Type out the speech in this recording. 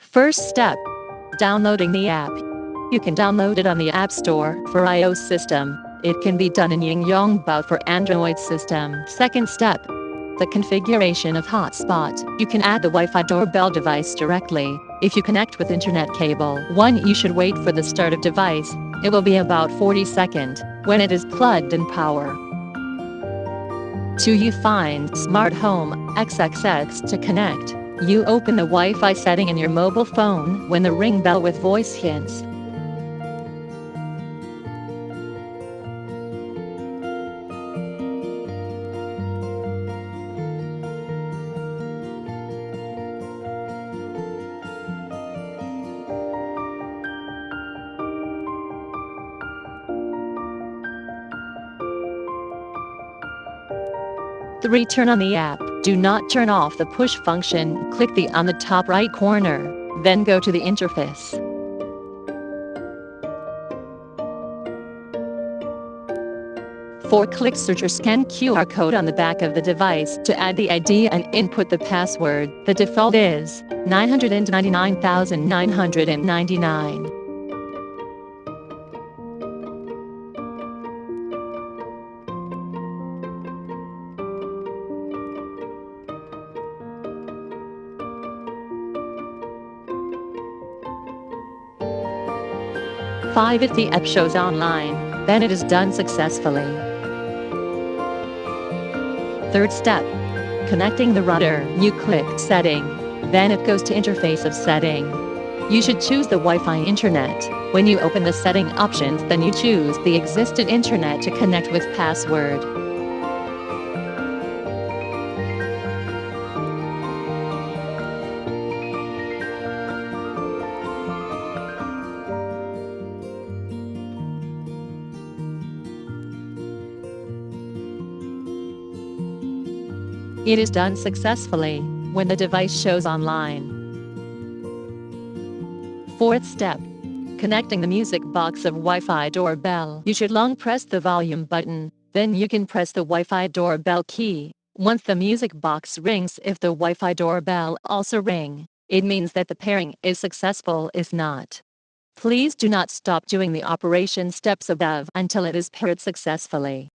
First step, downloading the app. You can download it on the App Store for iOS system. It can be done in Yongbao for Android system. Second step, the configuration of hotspot. You can add the Wi-Fi doorbell device directly. If you connect with internet cable, 1. You should wait for the start of device. It will be about 40 seconds when it is plugged in power. 2. You find Smart Home XXX to connect. You open the Wi-Fi setting in your mobile phone when the ring bell with voice hints. Three. Turn on the app. Do not turn off the push function. Click the on the top right corner, then go to the interface. 4. Click search or scan QR code on the back of the device to add the ID and input the password. The default is 999,999. 5. If the app shows online, then it is done successfully. Third step, connecting the router. You click setting, then it goes to interface of setting. You should choose the Wi-Fi internet. When you open the setting options, then you choose the existing internet to connect with password. It is done successfully when the device shows online. Fourth step, connecting the music box of Wi-Fi doorbell. You should long press the volume button, then you can press the Wi-Fi doorbell key. Once the music box rings, if the Wi-Fi doorbell also ring, it means that the pairing is successful. If not, please do not stop doing the operation steps above until it is paired successfully.